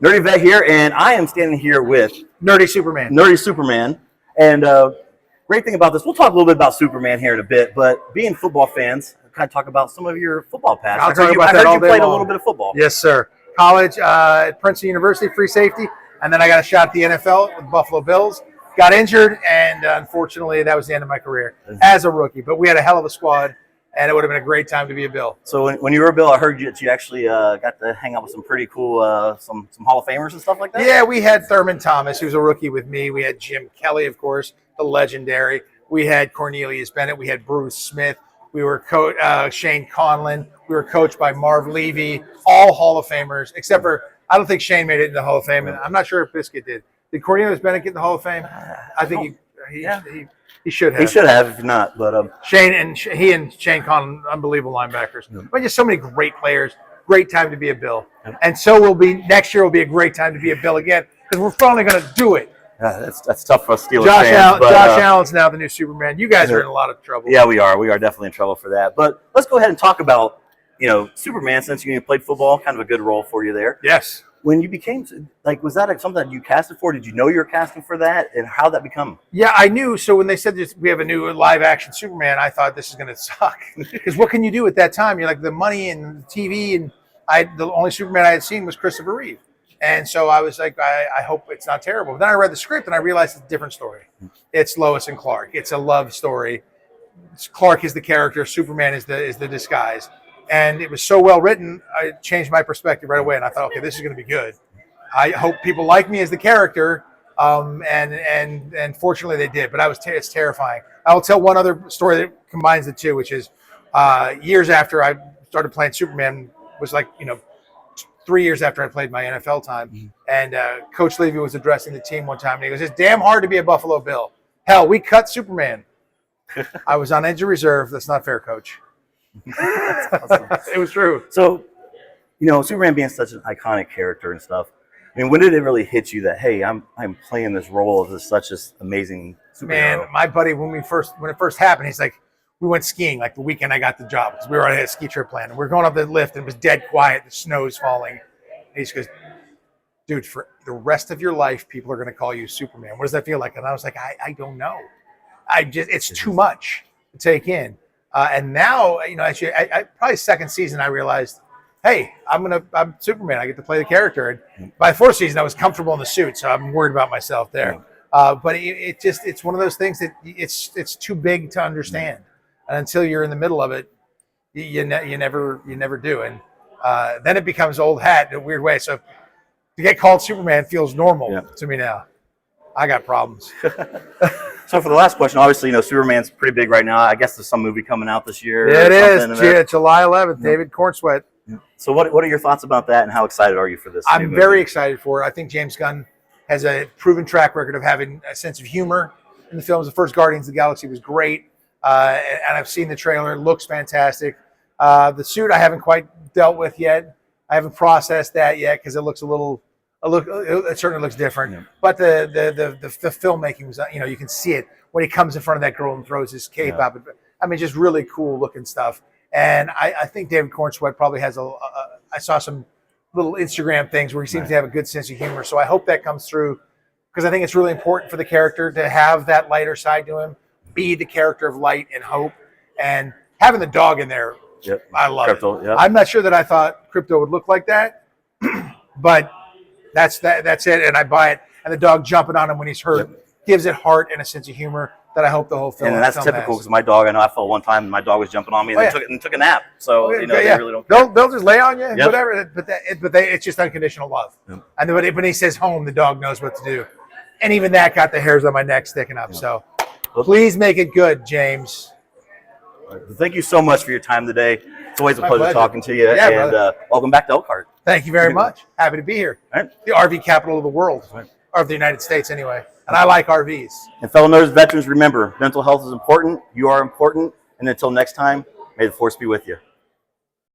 Nerdy Vet here, and I am standing here with Nerdy Superman. Nerdy Superman. And great thing about this, we'll talk a little bit about Superman here in a bit, but being football fans, kind of talk about some of your football past. I'll I talk heard about that all you day played long. a little bit of football. Yes, sir. College at Princeton University, free safety, and then I got a shot at the NFL with Buffalo Bills. Got injured, and unfortunately, that was the end of my career as a rookie. But we had a hell of a squad, and it would have been a great time to be a Bill. So when you were a Bill, I heard that you actually got to hang out with some pretty cool, some Hall of Famers and stuff like that? Yeah, we had Thurman Thomas, who was a rookie with me. We had Jim Kelly, of course, the legendary. We had Cornelius Bennett. We had Bruce Smith. We were Shane Conlon. We were coached by Marv Levy, all Hall of Famers, except for, I don't think Shane made it in the Hall of Fame, and I'm not sure if Biscuit did. Did Cornelius Bennett get in the Hall of Fame? I think he should have. He should have, if not. But Shane and Shane Conlon, unbelievable linebackers. But just so many great players. Great time to be a Bill. And so will be next year. Will be a great time to be a Bill again because we're finally going to do it. That's tough for us Steelers Josh fans. Josh Allen's now the new Superman. You guys are in a lot of trouble. Yeah, we are. We are definitely in trouble for that. But let's go ahead and talk about, Superman, since you played football, kind of a good role for you there. Yes. When you became, was that something that you casted for? Did you know you were casting for that? And how did that become? Yeah, I knew. So when they said we have a new live-action Superman, I thought this is going to suck. Because what can you do at that time? You're like the money and the TV, and the only Superman I had seen was Christopher Reeve. And so I was like, I hope it's not terrible. But then I read the script, and I realized it's a different story. It's Lois and Clark. It's a love story. Clark is the character. Superman is the disguise. And it was so well written, I changed my perspective right away. And I thought, okay, this is going to be good. I hope people like me as the character. And fortunately they did. But it's terrifying. I will tell one other story that combines the two, which is years after I started playing Superman, was 3 years after I played my NFL time. And Coach Levy was addressing the team one time. And he goes, it's damn hard to be a Buffalo Bill. Hell, we cut Superman. I was on injured reserve. That's not fair, Coach. That's awesome. It was true. So, Superman being such an iconic character and stuff, I mean, when did it really hit you that, hey, I'm playing this role as such an amazing superhero? Man, my buddy, when it first happened, he's like, we went skiing like the weekend I got the job because we were on a ski trip plan. And we were going up the lift and it was dead quiet. The snow's falling. And he just goes, dude, for the rest of your life, people are going to call you Superman. What does that feel like? And I was like, I don't know. It's too much to take in. And now, actually, I probably second season, I realized, hey, I'm Superman. I get to play the character. And by the fourth season, I was comfortable in the suit, so I'm worried about myself there. But it's one of those things that it's too big to understand. And until you're in the middle of it, you never do. And then it becomes old hat in a weird way. So to get called Superman feels normal to me now. I got problems. So for the last question, obviously, Superman's pretty big right now. I guess there's some movie coming out this year. Yeah, it is. Yeah, July 11th, David Cornsweet. So what are your thoughts about that, and how excited are you for this? I'm very excited for it. I think James Gunn has a proven track record of having a sense of humor in the films. The first Guardians of the Galaxy was great, and I've seen the trailer. It looks fantastic. The suit I haven't quite dealt with yet. I haven't processed that yet because it looks it certainly looks different, but the filmmaking was, you can see it when he comes in front of that girl and throws his cape up. I mean, just really cool looking stuff. And I think David Cornsweet probably has I saw some little Instagram things where he seems to have a good sense of humor. So I hope that comes through because I think it's really important for the character to have that lighter side to him, be the character of light and hope, and having the dog in there. I love it. I'm not sure that I thought Crypto would look like that, but that's it, and I buy it. And the dog jumping on him when he's hurt gives it heart and a sense of humor that I hope the whole film. And that's typical because my dog. I know I fell one time and my dog was jumping on me and took a nap. So they really don't. They'll just lay on you, whatever. But it's just unconditional love. And when he says home, the dog knows what to do. And even that got the hairs on my neck sticking up. So please make it good, James. Thank you so much for your time today. It's always a pleasure talking to you. Yeah, and welcome back to Elkhart. Thank you very much. Happy to be here. The RV capital of the world, or of the United States anyway. And I like RVs. And fellow Nerds veterans, remember, mental health is important. You are important. And until next time, may the force be with you.